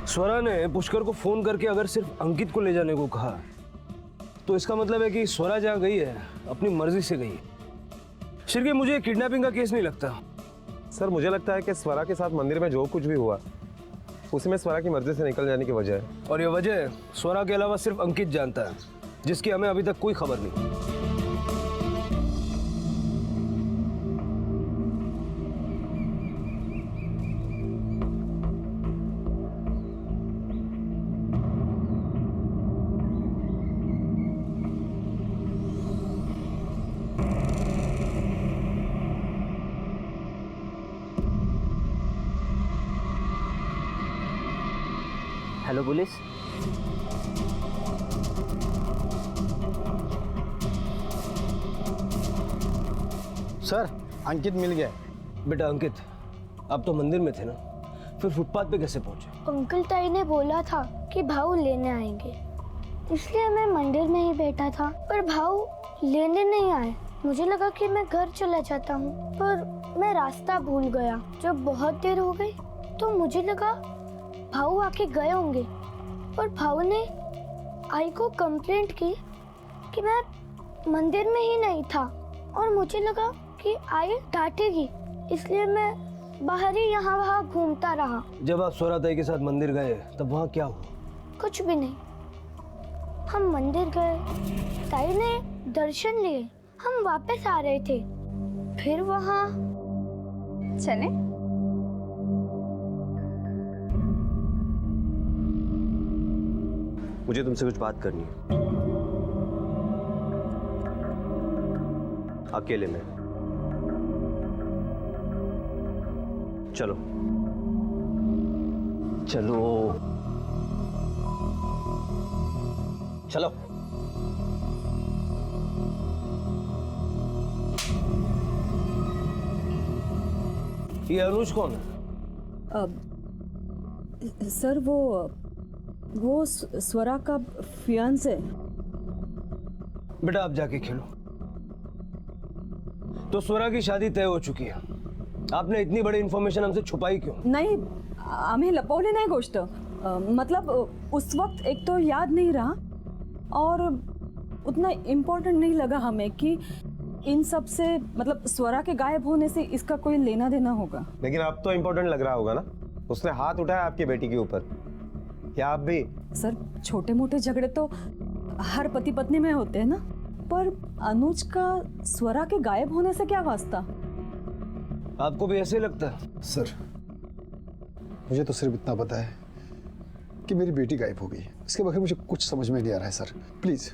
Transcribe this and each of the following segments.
स्वरा ने पुष्कर को फोन करके अगर सिर्फ अंकित को ले जाने को कहा तो इसका मतलब है कि स्वरा जहाँ गई है अपनी मर्जी से गई है। शिर्के, मुझे किडनैपिंग का केस नहीं लगता। सर मुझे लगता है कि स्वरा के साथ मंदिर में जो कुछ भी हुआ उसमें स्वरा की मर्जी से निकल जाने की वजह है। और ये वजह स्वरा के अलावा सिर्फ अंकित जानता है, जिसकी हमें अभी तक कोई खबर नहीं। Hello police. सर अंकित मिल गया। बेटा अंकित, आप तो मंदिर में थे ना, फिर फुटपाथ पे कैसे पहुंचे? अंकल ताई ने बोला था कि भाऊ लेने आएंगे, इसलिए मैं मंदिर में ही बैठा था, पर भाऊ लेने नहीं आए। मुझे लगा कि मैं घर चला जाता हूँ, पर मैं रास्ता भूल गया। जब बहुत देर हो गई तो मुझे लगा भाऊ आके गए होंगे, पर भाऊ ने आई को कंप्लेंट की कि मैं मंदिर में ही नहीं था, और मुझे लगा कि आई डांटेगी, इसलिए मैं बाहर ही यहाँ वहाँ घूमता रहा। जब आप स्वरा ताई के साथ मंदिर गए तब वहाँ क्या हुआ? कुछ भी नहीं। हम मंदिर गए, ताई ने दर्शन लिए, हम वापस आ रहे थे, फिर वहाँ चले। मुझे तुमसे कुछ बात करनी है, अकेले में। चलो चलो चलो। ये अनुज कौन है? सर वो स्वरा का फियांसे है। बेटा आप जाके खेलो। तो स्वरा की शादी तय हो चुकी है, आपने इतनी बड़ी इंफॉर्मेशन हमसे छुपाई क्यों? नाही, आम्ही लपवली नाही गोष्ट। मतलब उस वक्त एक तो याद नहीं रहा, और उतना इम्पोर्टेंट नहीं लगा हमें कि इन सब से, मतलब स्वरा के गायब होने से इसका कोई लेना देना होगा। लेकिन अब तो इम्पोर्टेंट लग रहा होगा ना, उसने हाथ उठाया आपकी बेटी के ऊपर, या आप भी? सर छोटे मोटे झगड़े तो हर पति पत्नी में होते हैं ना, पर अनुज का स्वरा के गायब होने से क्या वास्ता? आपको भी ऐसे लगता है? सर मुझे तो सिर्फ इतना पता है कि मेरी बेटी गायब हो गई, इसके बगैर मुझे कुछ समझ में नहीं आ रहा है। सर प्लीज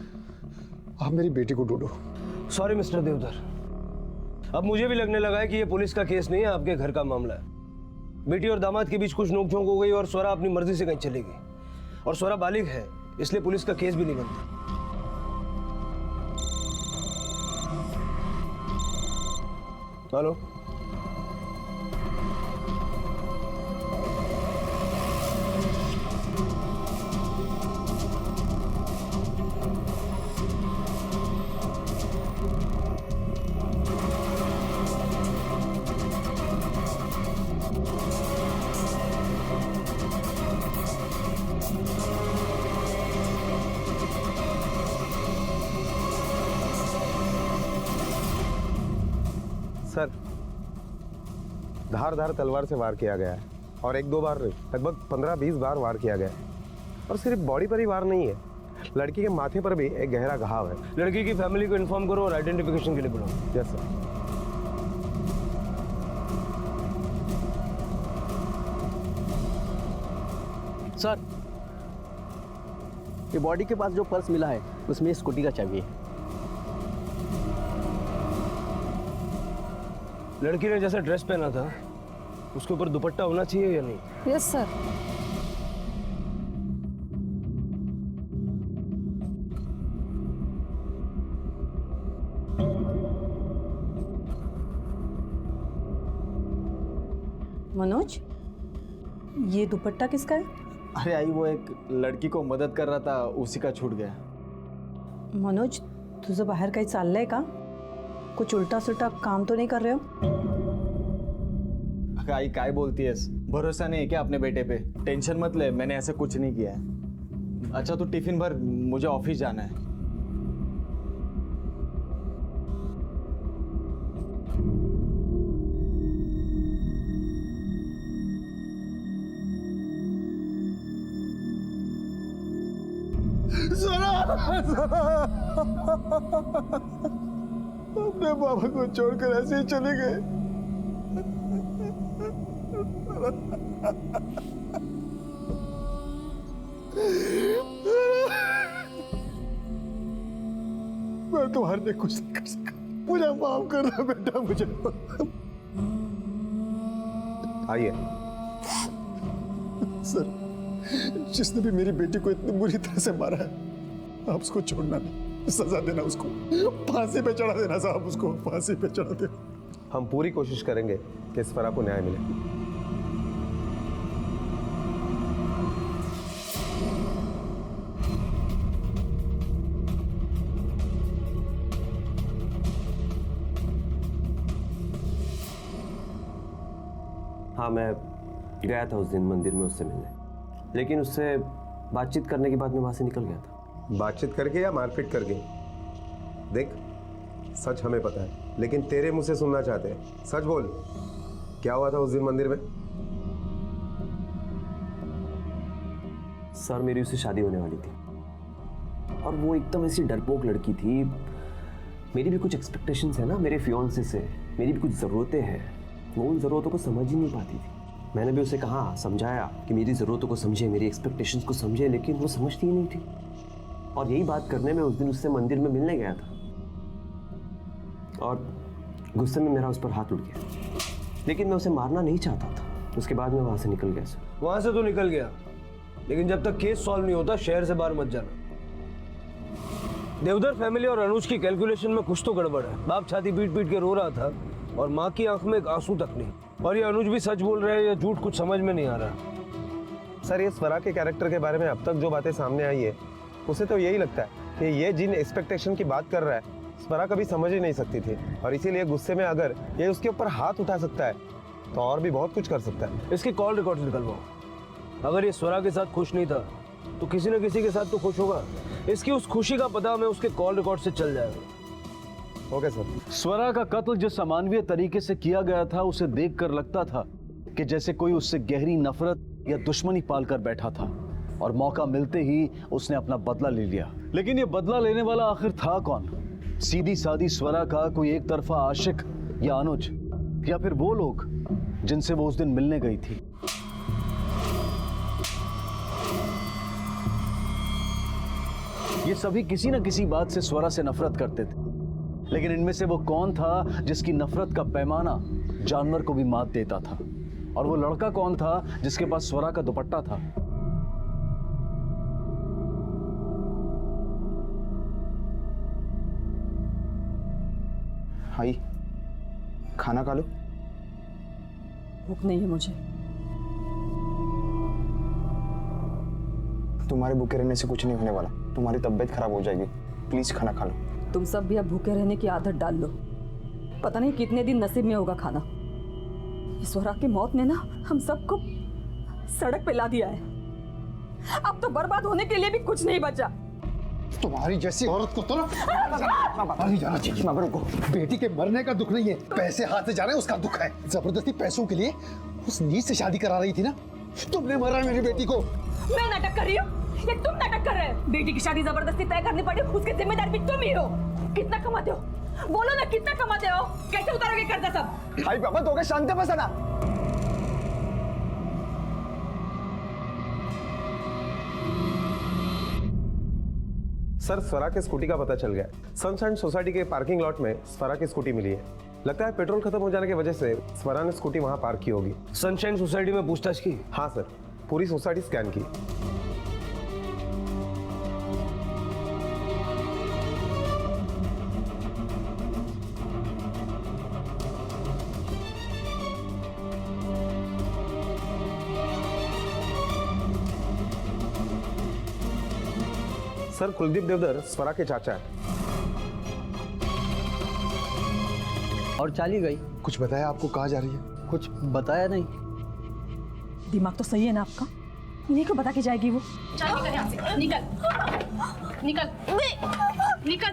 आप मेरी बेटी को ढूंढो। सॉरी मिस्टर देवधर, अब मुझे भी लगने लगा है कि ये पुलिस का केस नहीं है, आपके घर का मामला है। बेटी और दामाद के बीच कुछ नोकझोंक हो गई और स्वरा अपनी मर्जी से कहीं चली गई, और स्वरा बालिग है, इसलिए पुलिस का केस भी नहीं बनता। हेलो, सर धार तलवार से वार किया गया है, और एक दो बार नहीं, लगभग 15-20 बार वार किया गया है। और सिर्फ बॉडी पर ही वार नहीं है, लड़की के माथे पर भी एक गहरा घाव है। लड़की की फैमिली को इन्फॉर्म करो और आइडेंटिफिकेशन के लिए बुलाओ। Yes sir. सर, ये बॉडी के पास जो पर्स मिला है उसमें स्कूटी का चाबी है। लड़की ने जैसा ड्रेस पहना था उसके ऊपर दुपट्टा होना चाहिए या नहीं? Yes sir. मनोज, ये दुपट्टा किसका है? अरे आई, वो एक लड़की को मदद कर रहा था, उसी का छूट गया। मनोज, तुझं बाहेर काही चाललंय का? कुछ उल्टा सुलटा काम तो नहीं कर रहे हो? आई काय बोलतीयस? भरोसा नहीं है क्या अपने बेटे पे? टेंशन मत ले, मैंने ऐसा कुछ नहीं किया है। अच्छा तू टिफिन भर, मुझे ऑफिस जाना है। अपने बाबा को छोड़कर ऐसे ही चले गए। मैं तुम्हारे लिए कुछ नहीं कर सका, मुझे माफ करना बेटा, मुझे। आइए। सर, जिसने भी मेरी बेटी को इतनी बुरी तरह से मारा है, आप उसको छोड़ना नहीं, सजा देना उसको, फांसी पे चढ़ा देना साहब, उसको फांसी पे चढ़ा देना। हम पूरी कोशिश करेंगे कि इस फरा को न्याय मिले। हाँ, मैं गया था उस दिन मंदिर में उससे मिलने, लेकिन उससे बातचीत करने के बाद मैं वहाँ से निकल गया था। बातचीत करके या मारपीट करके? देख, सच हमें पता है, लेकिन तेरे मुंह से सुनना चाहते हैं। सच बोल, क्या हुआ था उस दिन मंदिर में? सर, मेरी उससे शादी होने वाली थी और वो एकदम ऐसी डरपोक लड़की थी। मेरी भी कुछ एक्सपेक्टेशंस है ना मेरे फियांसे से, मेरी भी कुछ ज़रूरतें हैं, वो उन ज़रूरतों को समझ ही नहीं पाती थी। मैंने भी उसे कहा, समझाया कि मेरी ज़रूरतों को समझे, मेरी एक्सपेक्टेशंस को समझे, लेकिन वो समझती ही नहीं थी। और यही बात करने में उस दिन उससे मंदिर में मिलने गया था और गुस्से में मेरा उस पर हाथ उठ गया, लेकिन मैं उसे मारना नहीं चाहता था। उसके बाद मैं वहाँ से निकल गया सर। वहां से तो निकल गया, लेकिन जब तक केस सॉल्व नहीं होता शहर से बाहर मत जाना। देवधर फैमिली और अनुज की कैलकुलेशन में कुछ तो गड़बड़ है। बाप छाती पीट पीट के रो रहा था और माँ की आंख में एक आंसू तक नहीं। और ये अनुज भी सच बोल रहे हैं या झूठ, कुछ समझ में नहीं आ रहा। सर, ये स्वरा के कैरेक्टर के बारे में अब तक जो बातें सामने आई है, उसे तो यही लगता है कि ये जिन एक्सपेक्टेशन की बात कर रहा है, स्वरा कभी समझ ही नहीं सकती थी, और इसीलिए गुस्से में अगर ये उसके ऊपर हाथ उठा सकता है तो और भी बहुत कुछ कर सकता है। इसकी कॉल रिकॉर्ड निकलवाओ। अगर ये स्वरा के साथ खुश नहीं था तो किसी न किसी के साथ तो खुश होगा। इसकी उस खुशी का पता हमें उसके कॉल रिकॉर्ड से चल जाएगा। Okay sir. स्वरा का कत्ल जिस अमानवीय तरीके से किया गया था, उसे देखकर लगता था कि जैसे कोई उससे गहरी नफरत या दुश्मनी पालकर बैठा था और मौका मिलते ही उसने अपना बदला ले लिया। लेकिन ये बदला लेने वाला आखिर था कौन? सीधी सादी स्वरा का कोई एक तरफा आशिक या अनुज, या फिर वो लोग जिनसे वो उस दिन मिलने गई थी? ये सभी किसी न किसी बात से स्वरा से नफरत करते थे, लेकिन इनमें से वो कौन था जिसकी नफरत का पैमाना जानवर को भी मात देता था? और वो लड़का कौन था जिसके पास स्वरा का दुपट्टा था? हाई, खाना खा लो। भूख नहीं है मुझे। तुम्हारे भूखे रहने से कुछ नहीं होने वाला, तुम्हारी तबीयत खराब हो जाएगी। प्लीज खाना खा लो। तुम सब भी अब भूखे रहने की आदत डाल लो। पता नहीं कितने दिन नसीब में होगा खाना। इस स्वरा की मौत ने ना हम सबको सड़क पे ला दिया है। अब तो बर्बाद होने के लिए भी कुछ नहीं बचा। तुम्हारी जैसी औरत को तो नहीं जाना चाहिए। मगर को बेटी के मरने का दुख नहीं है, पैसे हाथ से जा रहे हैं उसका दुख है। जबरदस्ती पैसों के लिए उस नीच से शादी करा रही थी ना, तुमने मारा मेरी बेटी को। मैं नाटक कर रही हूँ या तुम नाटक कर रहे हो? बेटी की शादी जबरदस्ती तय करनी पड़ी, उसके जिम्मेदार भी तुम ही हो। कितना कमाते हो? बोलो ना, कितना कमाते हो? कैसे उतारोगे कर्जा सब? हाई बाबा, तो शांत बसा ना। सर, स्वरा के स्कूटी का पता चल गया। सनशाइन सोसाइटी के पार्किंग लॉट में स्वरा की स्कूटी मिली है। लगता है पेट्रोल खत्म हो जाने की वजह से स्वरा ने स्कूटी वहां पार्क की होगी। सनशाइन सोसाइटी में पूछताछ की? हाँ सर, पूरी सोसाइटी स्कैन की। सर, कुलदीप देवधर स्वरा के चाचा है। और चाली गई? कुछ बताया आपको? कहाँ जा रही है? कुछ बताया नहीं। दिमाग तो सही है ना आपका? इन्हीं को बता के जाएगी वो। चल निकल यहाँ से, निकल निकल निकल।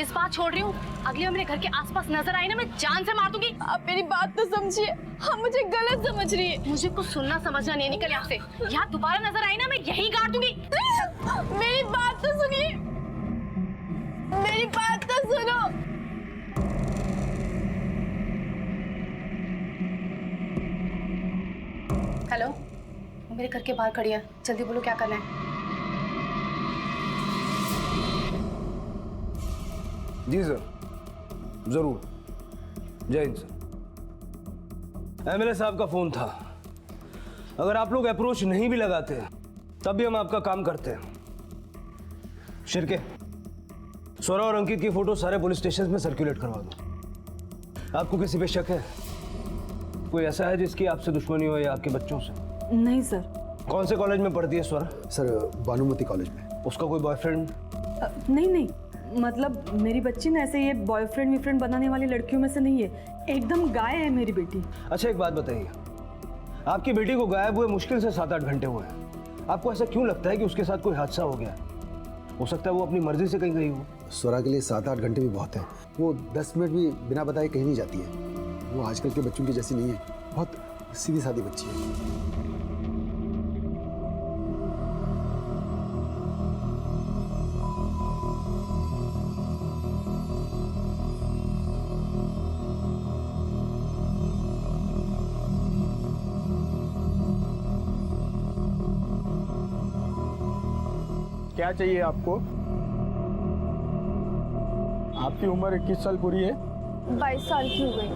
इस बात छोड़ रही हूँ, अगली बार मेरे घर के आसपास नजर आई ना, मैं जान से मार दूंगी। आप मेरी बात तो समझिए, आप मुझे गलत समझ रही है। मुझे कुछ सुनना समझना नहीं, निकल यहाँ से। यहाँ दोबारा नजर आई ना, मैं यही गाड़ दूंगी। मेरी बात तो सुनिए, मेरी बात तो सुनो। हेलो, वो मेरे घर के बाहर खड़ी है, जल्दी बोलो क्या करना है। जी सर, जरूर। जय हिंद सर। एमएलए साहब का फोन था। अगर आप लोग अप्रोच नहीं भी लगाते तब भी हम आपका काम करते हैं। शिरके, स्वरा और अंकित की फोटो सारे पुलिस स्टेशन में सर्कुलेट करवा दो। आपको किसी पे शक है? कोई ऐसा है जिसकी आपसे दुश्मनी हो या आपके बच्चों से? नहीं सर। कौन से कॉलेज में पढ़ती है स्वरा? सर भानुमती कॉलेज में। उसका कोई बॉयफ्रेंड? नहीं, मतलब मेरी बच्ची ना ऐसे ये बॉयफ्रेंड वीफ्रेंड बनाने वाली लड़कियों में से नहीं है, एकदम गाय है मेरी बेटी। अच्छा एक बात बताइए, आपकी बेटी को गायब हुए मुश्किल से 7-8 घंटे हुए हैं। आपको ऐसा क्यों लगता है कि उसके साथ कोई हादसा हो गया? हो सकता है वो अपनी मर्जी से कहीं गई हो। स्वरा के लिए 7-8 घंटे भी बहुत है। वो 10 मिनट भी बिना बताए कहीं नहीं जाती है। वो आजकल के बच्चों की जैसी नहीं है, बहुत सीधी सादी बच्ची है। क्या चाहिए आपको? आपकी उम्र 21 साल पूरी है? 22 साल की हो गई।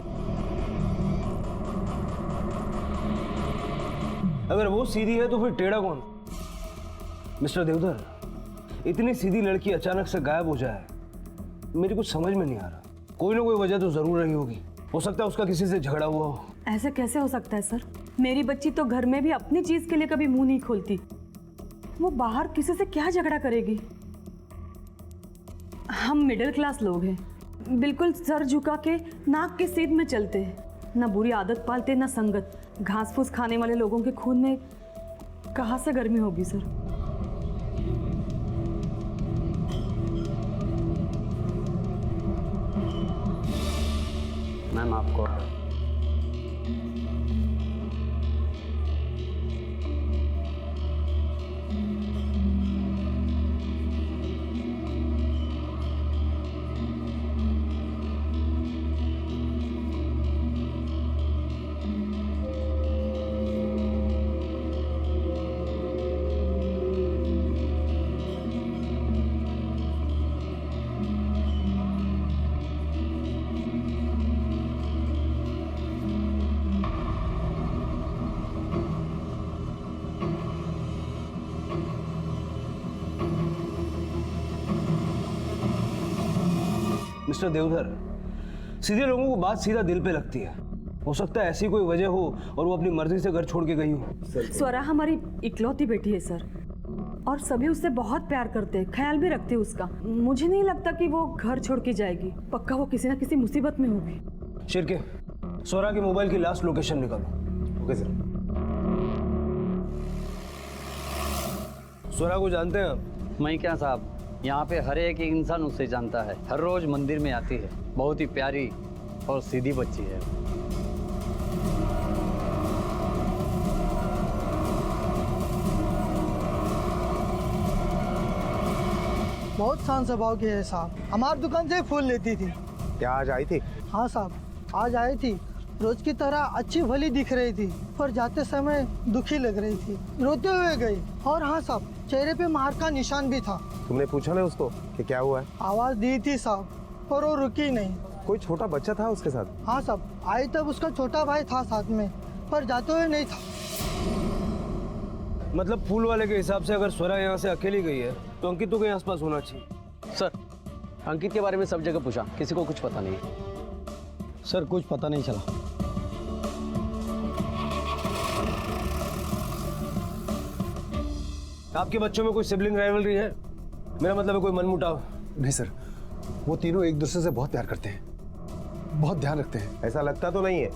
अगर वो सीधी है तो फिर टेढ़ा कौन? मिस्टर देवधर, इतनी सीधी लड़की अचानक से गायब हो जाए, मेरी कुछ समझ में नहीं आ रहा। कोई ना कोई वजह तो जरूर रही होगी। हो सकता है उसका किसी से झगड़ा हुआ हो। ऐसा कैसे हो सकता है सर? मेरी बच्ची तो घर में भी अपनी चीज के लिए कभी मुंह नहीं खोलती, वो बाहर किसी से क्या झगड़ा करेगी? हम मिडिल क्लास लोग हैं, बिल्कुल सर झुका के नाक के सीध में चलते हैं, ना बुरी आदत पालते ना संगत। घास फूस खाने वाले लोगों के खून में कहाँ से गर्मी होगी सर? मैम आपको मिस्टर देवधर, सीधे लोगों को बात सीधा दिल पे लगती है। हो सकता है ऐसी कोई वजह हो और वो अपनी मर्जी से घर छोड़ के गई हो। स्वरा हमारी इकलौती बेटी है सर, और सभी उससे बहुत प्यार करते हैं, ख्याल भी रखते हैं उसका। मुझे नहीं लगता कि वो घर छोड़ के जाएगी। पक्का वो किसी ना किसी मुसीबत में होगी। शिरके, स्वरा के मोबाइल की लास्ट लोकेशन निकालो। Okay sir. स्वरा को जानते हैं आप? मैं क्या साहब, यहाँ पे हर एक इंसान उससे जानता है। हर रोज मंदिर में आती है। बहुत ही प्यारी और सीधी बच्ची है। बहुत शांत स्वभाव की है साहब। हमारी दुकान से ही फूल लेती थी। क्या आज आई थी? हाँ साहब, आज आई थी। रोज की तरह अच्छी भली दिख रही थी, पर जाते समय दुखी लग रही थी, रोते हुए गई। और हाँ साहब, चेहरे पे मार का निशान भी था। तुमने पूछा ना उसको कि क्या हुआ है? आवाज दी थी साहब, पर वो रुकी नहीं। कोई छोटा बच्चा था उसके साथ? हाँ साहब, आई तब उसका छोटा भाई था साथ में, पर जाते हुए नहीं था। मतलब फूल वाले के हिसाब से अगर स्वरा यहाँ से अकेली गई है तो अंकित तो कहीं आसपास होना चाहिए। सर, अंकित के बारे में सब जगह पूछा, किसी को कुछ पता नहीं। सर कुछ पता नहीं चला। आपके बच्चों में कोई सिबलिंग राइवलरी है? मेरा मतलब है कोई मनमुटाव? नहीं सर, वो तीनों एक दूसरे से बहुत प्यार करते हैं, बहुत ध्यान रखते हैं। ऐसा लगता तो नहीं है।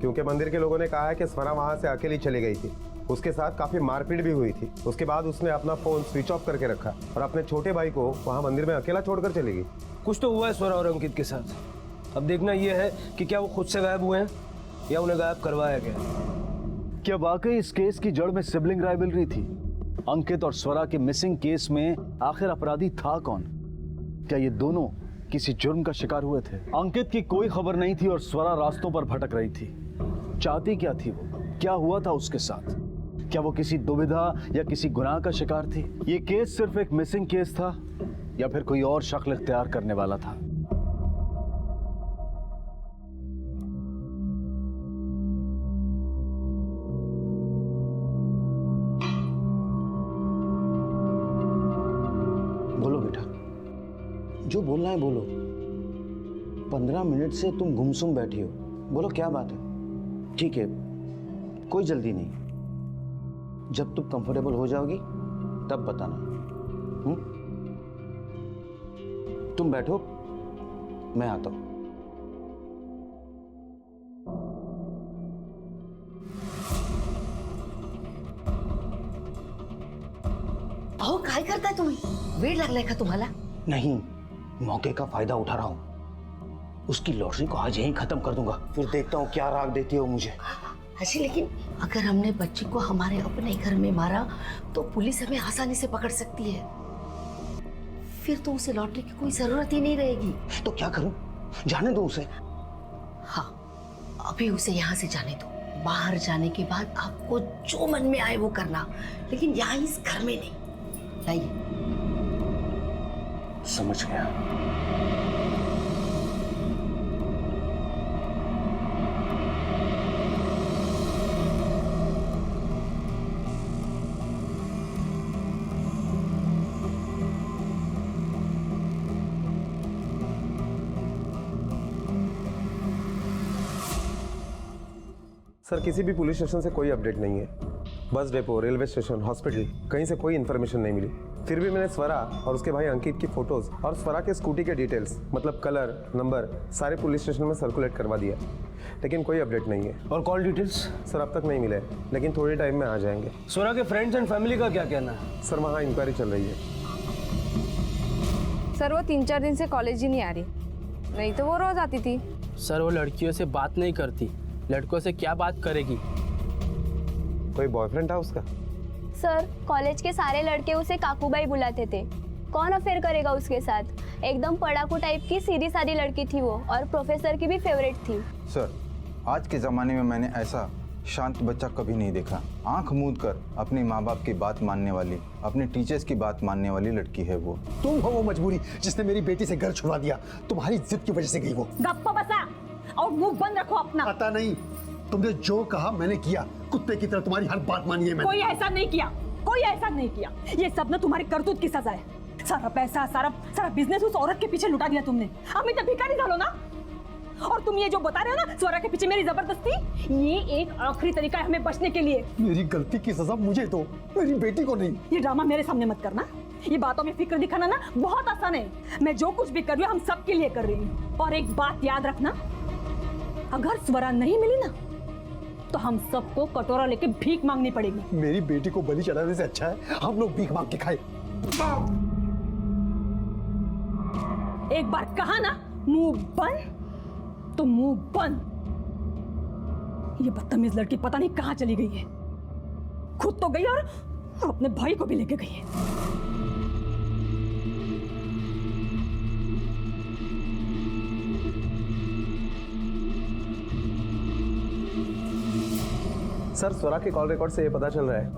क्योंकि मंदिर के लोगों ने कहा है कि स्वरा वहां से अकेली चली गई थी। उसके साथ काफी मारपीट भी हुई थी। उसके बाद उसने अपना फोन स्विच ऑफ करके रखा और अपने छोटे भाई को वहां मंदिर में अकेला छोड़कर चली गई। कुछ तो हुआ है स्वरा और अंकित के साथ। अब देखना यह है कि क्या वो खुद से गायब हुए हैं या उन्हें गायब करवाया गया। क्या वाकई इस केस की जड़ में सिबलिंग राइवलरी थी? अंकित और स्वरा के मिसिंग केस में आखिर अपराधी था कौन? क्या ये दोनों किसी जुर्म का शिकार हुए थे? अंकित की कोई खबर नहीं थी और स्वरा रास्तों पर भटक रही थी। चाहती क्या थी वो? क्या हुआ था उसके साथ? क्या वो किसी दुविधा या किसी गुनाह का शिकार थी? ये केस सिर्फ एक मिसिंग केस था या फिर कोई और शक्ल इख्तियार करने वाला था? बोलो बेटा, जो बोलना है बोलो। 15 मिनट से तुम गुमसुम बैठी हो। बोलो क्या बात है? ठीक है, कोई जल्दी नहीं। जब तुम कंफर्टेबल हो जाओगी तब बताना। तुम बैठो, मैं आता हूं। अहो काय करताय तुम्ही? वेळ लागलाय का तुम्हाला? नहीं, मौके का फायदा उठा रहा हूं। उसकी लॉटरी को आज यहीं खत्म कर दूंगा, फिर देखता हूं क्या राग देती हो मुझे। अच्छा, लेकिन अगर हमने बच्ची को हमारे अपने घर में मारा तो पुलिस हमें आसानी से पकड़ सकती है। फिर तो उसे लॉटरी की कोई जरूरत ही नहीं रहेगी। तो क्या करूं? जाने दो उसे। हाँ, अभी उसे यहाँ से जाने दो। बाहर जाने के बाद आपको जो मन में आए वो करना, लेकिन यहाँ इस घर में नहीं। लाइए। समझ गया। सर, किसी भी पुलिस स्टेशन से कोई अपडेट नहीं है। Bus depot, railway station, hospital, कहीं से कोई इन्फॉर्मेशन नहीं मिली। फिर भी मैंने स्वरा और उसके भाई अंकित की फोटोज और स्वरा के स्कूटी के डिटेल्स, मतलब कलर, नंबर, सारे पुलिस स्टेशन में सर्कुलेट करवा दिया, लेकिन कोई अपडेट नहीं है। और कॉल डिटेल्स? सर, अब तक नहीं मिले, लेकिन थोड़े टाइम में आ जाएंगे। स्वरा के फ्रेंड्स एंड फैमिली का क्या कहना है? सर, वहाँ इंक्वायरी चल रही है। सर, वो 3-4 दिन से कॉलेज ही नहीं आ रही, नहीं तो वो रोज आती थी। सर, वो लड़कियों से बात नहीं करती, लड़कों से क्या बात करेगी? कोई बॉयफ्रेंड था उसका? सर, कॉलेज के सारे लड़के उसे काकूबाई बुलाते थे। कौन अफेयर करेगा उसके साथ? एकदम पढ़ाकू टाइप की सीधी सादी लड़की थी वो, और प्रोफेसर की भी फेवरेट थी। सर, आज के ज़माने में मैंने ऐसा शांत बच्चा कभी नहीं देखा। आंख मूंद कर अपने माँ बाप की बात मानने वाली, अपने टीचर्स की बात मानने वाली लड़की है वो। तुम हो वो मजबूरी जिसने मेरी बेटी से घर छुड़वा दिया। तुम्हारी जिद की वजह से गई वो। गप्पा बसा और मुंह बंद रखो अपना। पता नहीं, तुमने जो कहा मैंने किया। कुत्ते की तरह तुम्हारी हर बात मानी है मैंने। कोई ऐसा नहीं किया, कोई ऐसा नहीं किया। ये सब ना तुम्हारी करतूत की सजा है। सारा पैसा, सारा बिजनेस उस औरत के पीछे लुटा दिया तुमने। अमित भिखारी डालो ना। और तुम ये जो बता रहे हो ना स्वरा के पीछे मेरी जबरदस्ती, ये एक आखिरी तरीका है हमें बचने के लिए। मेरी गलती की सजा मुझे दो, मेरी बेटी को नहीं। ये ड्रामा मेरे सामने मत करना। ये बातों में फिक्र दिखाना ना बहुत आसान है। मैं जो कुछ भी कर रही हूँ हम सबके लिए कर रही हूँ। और एक बात याद रखना, अगर स्वरा नहीं मिली ना तो हम सबको कटोरा लेके भीख मांगनी पड़ेगी। मेरी बेटी को बलि चढ़ाने से अच्छा है हम लोग भीख मांग के खाए। एक बार कहा ना मुंह बंद तो मुंह बंद। ये बदतमीज लड़की पता नहीं कहां चली गई है। खुद तो गई और अपने भाई को भी लेके गई है। सर, स्वरा के कॉल रिकॉर्ड से ये पता चल रहा है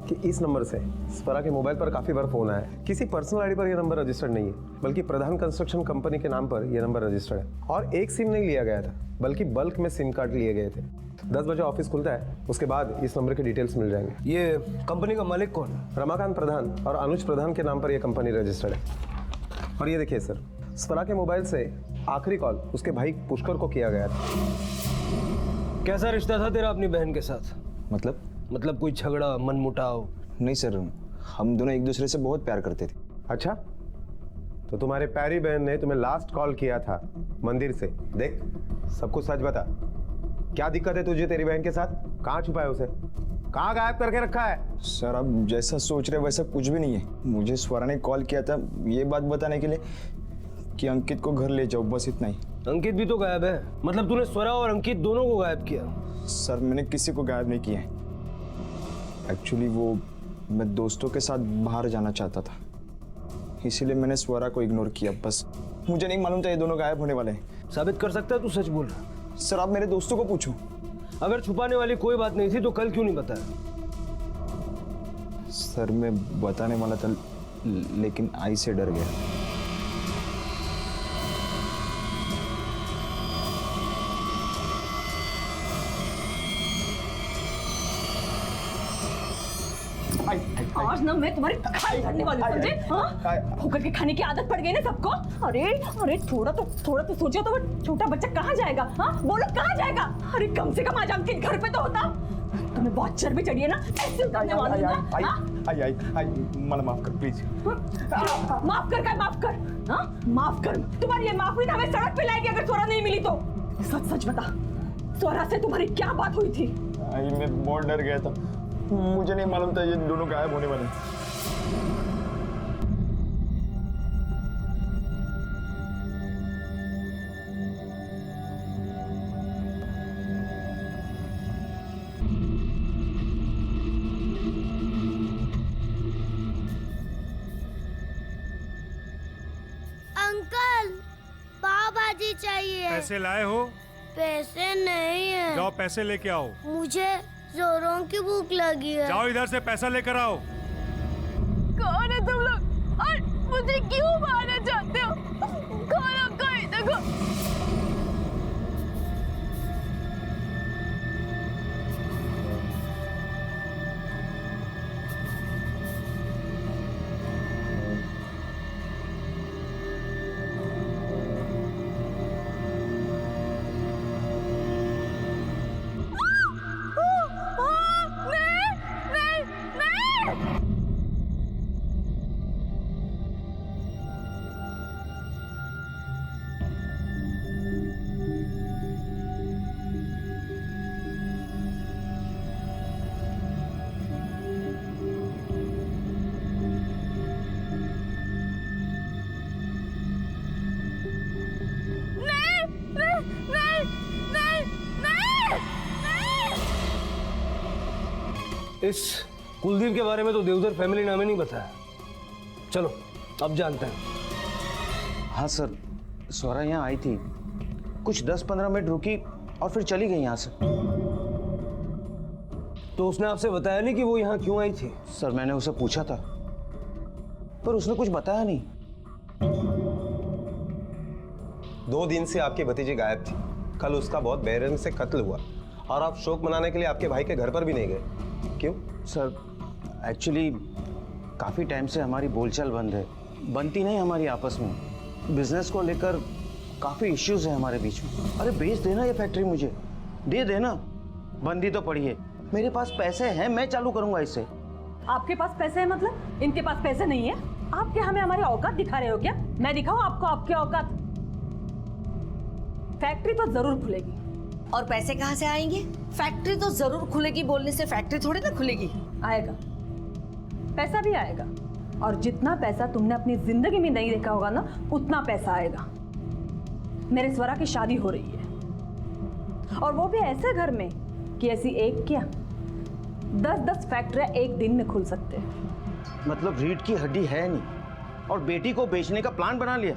कि इस नंबर से स्वरा के मोबाइल पर काफी बार फोन आया है। किसी पर्सनल आईडी पर यह नंबर रजिस्टर्ड नहीं है, बल्कि प्रधान कंस्ट्रक्शन कंपनी के नाम पर यह नंबर रजिस्टर्ड है। और एक सिम नहीं लिया गया था, बल्कि बल्क में सिम कार्ड लिए गए थे। 10 बजे ऑफिस खुलता है, उसके बाद इस नंबर के डिटेल्स मिल जाएंगे। ये कंपनी का मालिक कौन है? रमाकांत प्रधान और अनुज प्रधान के नाम पर यह कंपनी रजिस्टर्ड है। और ये देखिए सर, स्वरा के मोबाइल से आखिरी कॉल उसके भाई पुष्कर को किया गया था। कैसा रिश्ता था तेरा अपनी बहन के साथ? मतलब कोई झगड़ा, मनमुटाव? नहीं सर, हम दोनों एक दूसरे से बहुत प्यार करते थे। अच्छा, तो तुम्हारे प्यारी बहन ने तुम्हें लास्ट कॉल किया था मंदिर से। देख, सब कुछ सच बता। क्या दिक्कत है तुझे तेरी बहन के साथ? कहाँ छुपा है उसे? कहाँ गायब करके रखा है? सर आप जैसा सोच रहे वैसा कुछ भी नहीं है। मुझे स्वरा ने कॉल किया था ये बात बताने के लिए कि अंकित को घर ले जाओ, बस इतना ही। अंकित भी तो गायब है, मतलब तूने स्वरा और अंकित दोनों को गायब किया? सर मैंने किसी को गायब नहीं किया है। एक्चुअली वो मैं दोस्तों के साथ बाहर जाना चाहता था, इसीलिए मैंने स्वरा को इग्नोर किया। बस मुझे नहीं मालूम था ये दोनों गायब होने वाले हैं। साबित कर सकता है तू सच बोल रहा? सर आप मेरे दोस्तों को पूछो। अगर छुपाने वाली कोई बात नहीं थी तो कल क्यों नहीं बताया? सर मैं बताने वाला था लेकिन आई से डर गया। आज ना मैं तुम्हारी खाई करने वाली हूँ, समझे? हाँ? होकर के खाने की आदत पड़ गई ना सबको। अरे अरे थोड़ा तो सोचो तो वो छोटा बच्चा कहाँ जाएगा? हाँ बोलो कहाँ जाएगा? अरे कम से कम आज अंकित घर पे तो होता। तुम्हें बहुत चर्बी चढ़ी है ना, ऐसे उतरने वाली ना। आई मला माफ कर प्लीज। माफ कर, माफ कर। हाँ माफ कर। तुम्हारी ये माफी ना हमें सड़क पे लाएगी अगर स्वरा नहीं मिली तो। सच बता, स्वरा से तुम्हारी क्या बात हुई थी? आई मैं बहुत डर गया था, मुझे नहीं मालूम था ये दोनों गायब होने वाले हैं। अंकल पाव भाजी चाहिए। पैसे लाए हो? पैसे नहीं है। जाओ पैसे लेके आओ। मुझे जोरों की भूख लगी है। जाओ इधर से पैसा लेकर आओ। कौन है तुम लोग और मुझे क्यों मारना चाहते हो? खोलो कोई देखो। इस कुलदीप के बारे में तो देवधर फैमिली ने हमें नहीं बताया। चलो अब जानते हैं। हाँ सर, स्वरा यहाँ आई थी, कुछ 10-15 मिनट रुकी और फिर चली गई यहाँ से। तो उसने आपसे बताया नहीं कि वो यहाँ क्यों आई थी? सर मैंने उसे पूछा था पर उसने कुछ बताया नहीं। 2 दिन से आपकी भतीजी गायब थी। कल उसका बहुत बेरहमी से कत्ल हुआ और आप शोक मनाने के लिए आपके भाई के घर पर भी नहीं गए। क्यों? सर एक्चुअली काफ़ी टाइम से हमारी बोलचाल बंद है, बनती नहीं हमारी आपस में। बिजनेस को लेकर काफ़ी इश्यूज है हमारे बीच में। अरे बेच देना ये फैक्ट्री, मुझे दे देना। बंदी तो पड़ी है, मेरे पास पैसे हैं, मैं चालू करूंगा इससे। आपके पास पैसे है मतलब? इनके पास पैसे नहीं है? आप क्या हमें हमारी औकात दिखा रहे हो क्या? मैं दिखाऊं आपको आपकी औकात? फैक्ट्री तो जरूर खुलेगी। और पैसे कहाँ से आएंगे? फैक्ट्री तो जरूर खुलेगी बोलने से फैक्ट्री थोड़ी ना खुलेगी। आएगा, पैसा भी आएगा। और जितना पैसा तुमने अपनी जिंदगी में नहीं देखा होगा ना, उतना पैसा आएगा। मेरे स्वरा की शादी हो रही है और वो भी ऐसे घर में कि ऐसी एक क्या 10-10 फैक्ट्रियां एक दिन में खुल सकते हैं। मतलब रीढ़ की हड्डी है नहीं और बेटी को बेचने का प्लान बना लिया।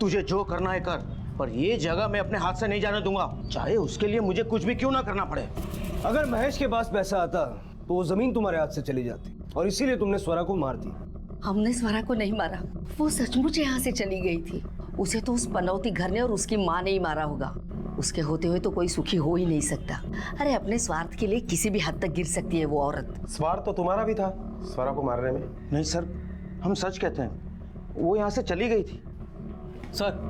तुझे जो करना है कर, पर ये जगह मैं अपने हाथ से नहीं जाने दूंगा, चाहे उसके लिए मुझे कुछ भी क्यों ना करना पड़े। अगर महेश के पास पैसा आता तो वो जमीन तुम्हारे हाथ से चली जाती और इसीलिए तुमने स्वरा को मार दी। हमने स्वरा को नहीं मारा, वो सचमुच यहाँ से चली गई थी। उसे तो उस पनौती घर ने और उसकी माँ ने ही मारा होगा। उसके होते हुए तो कोई सुखी हो ही नहीं सकता। अरे अपने स्वार्थ के लिए किसी भी हद तक गिर सकती है वो औरत। स्वार्थ तो तुम्हारा भी था स्वरा को मारने में। नहीं सर, हम सच कहते हैं, वो यहाँ से चली गई थी। सर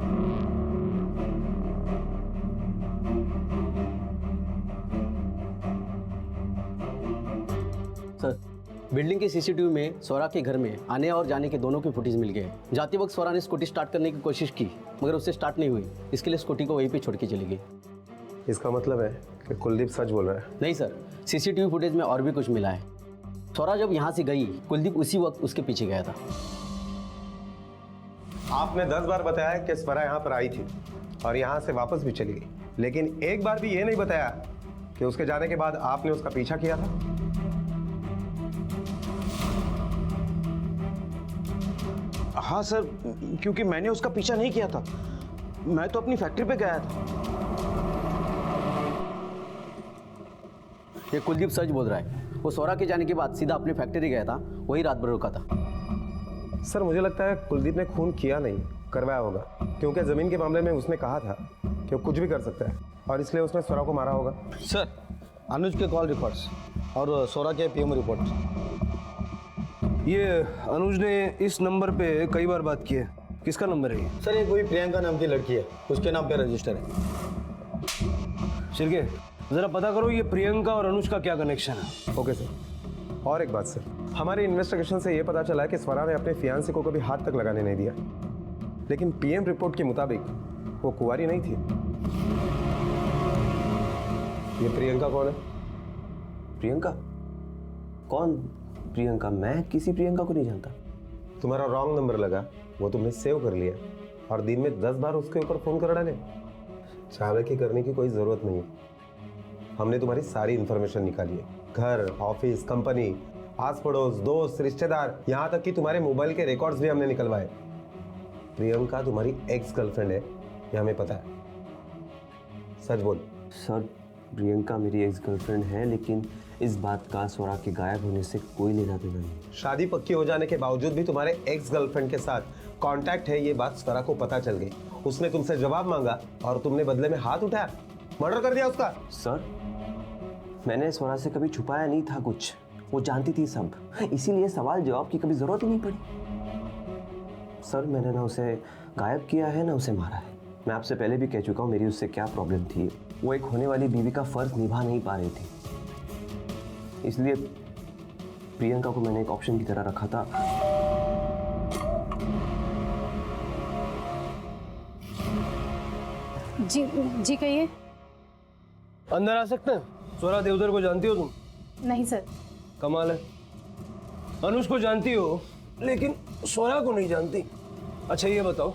बिल्डिंग के सीसीटीवी में स्वरा के घर में आने और जाने के दोनों के फुटेज मिल गए। जाते वक्त स्वरा ने स्कूटी स्टार्ट करने की कोशिश की मगर उससे स्टार्ट नहीं हुई, इसके लिए स्कूटी को वहीं पे छोड़ के चली गई। इसका मतलब है कि कुलदीप सच बोल रहा है। नहीं सर, सीसीटीवी फुटेज में और भी कुछ मिला है। स्वरा जब यहाँ से गई, कुलदीप उसी वक्त उसके पीछे गया था। आपने 10 बार बताया कि स्वरा यहाँ पर आई थी और यहाँ से वापस भी चली गई, लेकिन एक बार भी ये नहीं बताया कि उसके जाने के बाद आपने उसका पीछा किया था। हाँ सर, क्योंकि मैंने उसका पीछा नहीं किया था, मैं तो अपनी फैक्ट्री पे गया था। ये कुलदीप सच बोल रहा है। वो स्वरा के जाने के बाद सीधा अपनी फैक्ट्री गया था, वही रात भर रुका था। सर मुझे लगता है कुलदीप ने खून किया नहीं, करवाया होगा, क्योंकि जमीन के मामले में उसने कहा था कि वो कुछ भी कर सकता है और इसलिए उसने स्वरा को मारा होगा। सर, अनुज के कॉल रिकॉर्ड्स और स्वरा के पीएम रिपोर्ट। ये अनुज ने इस नंबर पे कई बार बात की है। किसका नंबर है ये? सर ये कोई प्रियंका नाम की लड़की है, उसके नाम पे रजिस्टर है। शिरके, जरा पता करो ये प्रियंका और अनुज का क्या कनेक्शन है। Okay sir. और एक बात सर, हमारी इन्वेस्टिगेशन से ये पता चला है कि स्वरा ने अपने फियांसे को कभी हाथ तक लगाने नहीं दिया, लेकिन पीएम रिपोर्ट के मुताबिक वो कुंवारी नहीं थी। ये प्रियंका कौन है? प्रियंका? कौन प्रियंका? मैं किसी प्रियंका को नहीं जानता। तुम्हारा रॉन्ग नंबर लगा, वो तुमने सेव कर लिया और दिन में 10 बार उसके ऊपर फोन कर डाले। चालाकी करने की कोई जरूरत नहीं है। हमने तुम्हारी सारी इंफॉर्मेशन निकाली है, घर, ऑफिस, कंपनी, आस पड़ोस, दोस्त, रिश्तेदार, यहाँ तक कि तुम्हारे मोबाइल के रिकॉर्ड्स भी हमने निकलवाए। प्रियंका तुम्हारी एक्स गर्लफ्रेंड है, ये हमें पता है। सच बोल। सर, प्रियंका मेरी एक्स गर्लफ्रेंड है, लेकिन इस बात का स्वरा के गायब होने से कोई लेना देना नहीं। शादी पक्की हो जाने के बावजूद भी तुम्हारे एक्स गर्लफ्रेंड के साथ कांटेक्ट है, ये बात स्वरा को पता चल गई। उसने तुमसे जवाब मांगा और तुमने बदले में हाथ उठाया, मर्डर कर दिया उसका। सर, मैंने स्वरा से कभी छुपाया नहीं था कुछ, वो जानती थी सब, इसीलिए सवाल जवाब की कभी जरूरत ही नहीं पड़ी। सर, मैंने ना उसे गायब किया है ना उसे मारा है। मैं आपसे पहले भी कह चुका हूँ मेरी उससे क्या प्रॉब्लम थी। वो एक होने वाली बीवी का फर्ज निभा नहीं पा रही थी, इसलिए प्रियंका को मैंने एक ऑप्शन की तरह रखा था। जी कहिए। अंदर आ सकते हैं? स्वरा देवधर को जानती हो तुम? नहीं सर। कमाल है, अनुज को जानती हो लेकिन स्वरा को नहीं जानती। अच्छा ये बताओ,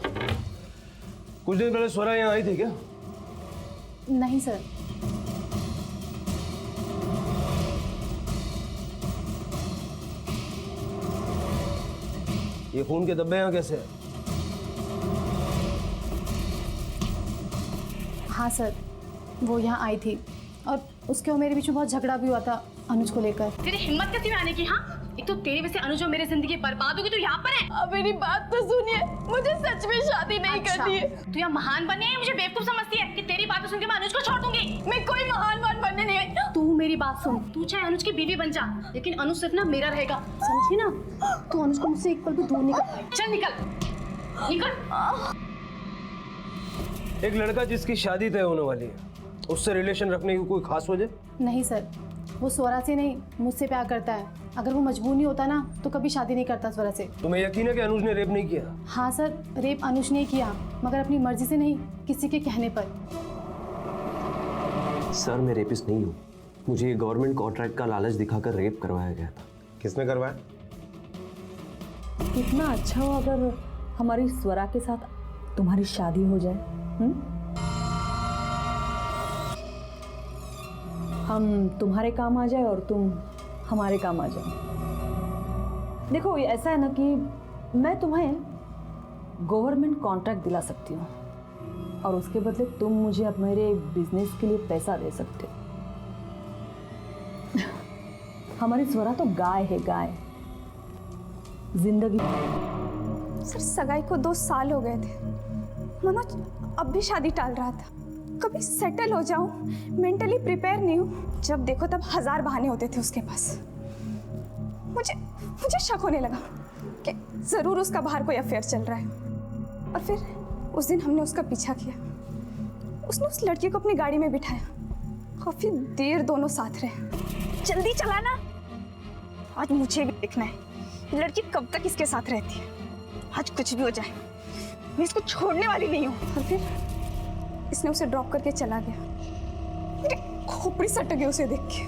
कुछ दिन पहले स्वरा यहाँ आई थी क्या? नहीं सर। ये खून के धब्बे यहाँ कैसे हैं? हाँ सर, वो यहाँ आई थी और उसके और मेरे बीच में बहुत झगड़ा भी हुआ था अनुज को लेकर। तेरी हिम्मत कैसी में आने की? हाँ, एक तो तेरी वजह से अनुज और मेरी जिंदगी बर्बाद होगी, तो यहाँ पर है। अब मेरी बात तो सुनिए, मुझे सच में शादी नहीं करनी है। तू यहाँ महान बनने आई, मुझे बेवकूफ समझती है कि तेरी बात सुन के मैं अनुज को छोड़ दूंगी। मैं कोई महान बनने नहीं आई। तू मेरी बात सुन, तू चाहे अनुज की बीवी बन जा, लेकिन अनुज सिर्फ ना मेरा रहेगा, समझी ना? तू अनुज को मुझसे एक पल भी दूर निकल। चल निकल निकल। एक लड़का जिसकी शादी तय होने वाली है, उससे रिलेशन रखने की कोई खास वजह? नहीं सर, वो स्वरा से नहीं मुझसे प्यार करता है। अगर वो मजबूर नहीं होता ना तो कभी शादी नहीं करता स्वरा से। तुम्हें यकीन है कि अनुज ने रेप नहीं किया? हाँ सर, रेप अनुज ने किया, मगर अपनी मर्जी से नहीं, किसी के कहने पर। सर, मैं रेपिस्ट नहीं हूँ। मुझे ये गवर्नमेंट कॉन्ट्रैक्ट का लालच दिखाकर रेप करवाया गया था। किसने करवाया? कितना अच्छा हो अगर हमारी स्वरा के साथ तुम्हारी शादी हो जाए। हम तुम्हारे काम आ जाए और तुम हमारे काम आ जाओ। देखो ये ऐसा है ना कि मैं तुम्हें गवर्नमेंट कॉन्ट्रैक्ट दिला सकती हूँ और उसके बदले तुम मुझे अब मेरे बिजनेस के लिए पैसा दे सकते हो। हमारी स्वरा तो गाय है, गाय। जिंदगी। सर, सगाई को 2 साल हो गए थे। मनोज अब भी शादी टाल रहा था। कभी सेटल हो जाऊं, मेंटली प्रिपेयर नहीं हूं। जब देखो तब 1000 बहाने होते थे उसके पास। मुझे शक होने लगा कि जरूर उसका बाहर कोई अफेयर चल रहा है। और फिर उस दिन हमने उसका पीछा किया। उसने उस लड़की को अपनी गाड़ी में बिठाया, काफी देर दोनों साथ रहे। जल्दी चलाना, आज मुझे भी देखना है लड़की कब तक इसके साथ रहती है। आज कुछ भी हो जाए, मैं इसको छोड़ने वाली नहीं हूँ। और फिर इसने उसे ड्रॉप करके चला गया। मेरी खोपड़ी सट गई उसे देख के।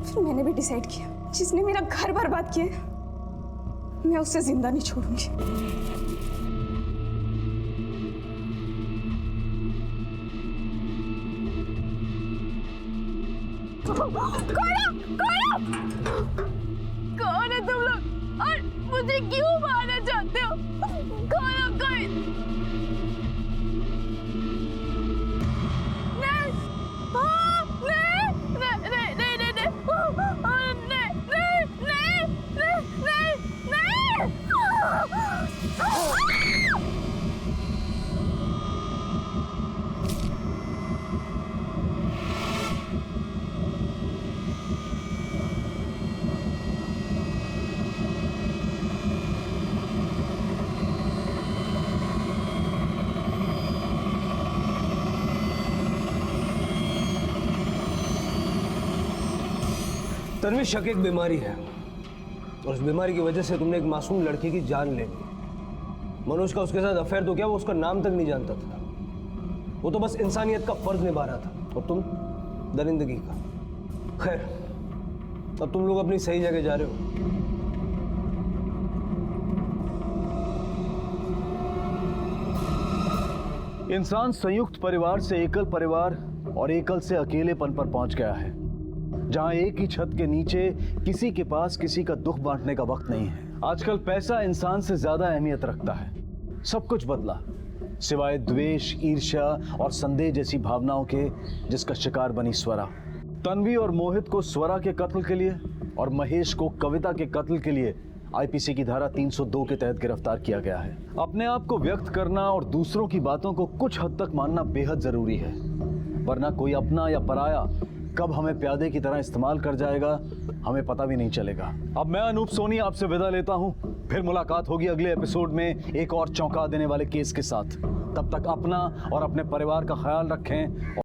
फिर मैंने भी डिसाइड किया, जिसने मेरा घर बर्बाद किया है, मैं उसे जिंदा नहीं छोड़ूंगी। कौन है तुम लोग और मुझे क्यों मारना चाहते हो? खोलो कोई। नहीं, हाँ, नहीं, नहीं, नहीं, नहीं, नहीं, नहीं, नहीं, नहीं, नहीं, नहीं, नहीं। तन्वी, शक एक बीमारी है और उस बीमारी की वजह से तुमने एक मासूम लड़की की जान ले ली। मनोज का उसके साथ अफेयर तो क्या, वो उसका नाम तक नहीं जानता था। वो तो बस इंसानियत का फर्ज निभा रहा था और तुम दरिंदगी का। खैर, अब तुम लोग अपनी सही जगह जा रहे हो। इंसान संयुक्त परिवार से एकल परिवार और एकल से अकेलेपन पर पहुंच गया है, जहां एक ही छत के नीचे किसी के पास किसी का दुख बांटने का वक्त नहीं है। आजकल पैसा इंसान से ज्यादा अहमियत रखता है। सब कुछ बदला सिवाय द्वेष, ईर्ष्या और संदेह जैसी भावनाओं के, जिसका शिकार बनी स्वरा। तन्वी और मोहित को स्वरा के कत्ल के लिए और महेश को कविता के कत्ल के लिए आईपीसी की धारा 302 के तहत गिरफ्तार किया गया है। अपने आप को व्यक्त करना और दूसरों की बातों को कुछ हद तक मानना बेहद जरूरी है, वरना कोई अपना या पराया कब हमें प्यादे की तरह इस्तेमाल कर जाएगा, हमें पता भी नहीं चलेगा। अब मैं अनूप सोनी आपसे विदा लेता हूं। फिर मुलाकात होगी अगले एपिसोड में एक और चौंका देने वाले केस के साथ। तब तक अपना और अपने परिवार का ख्याल रखें।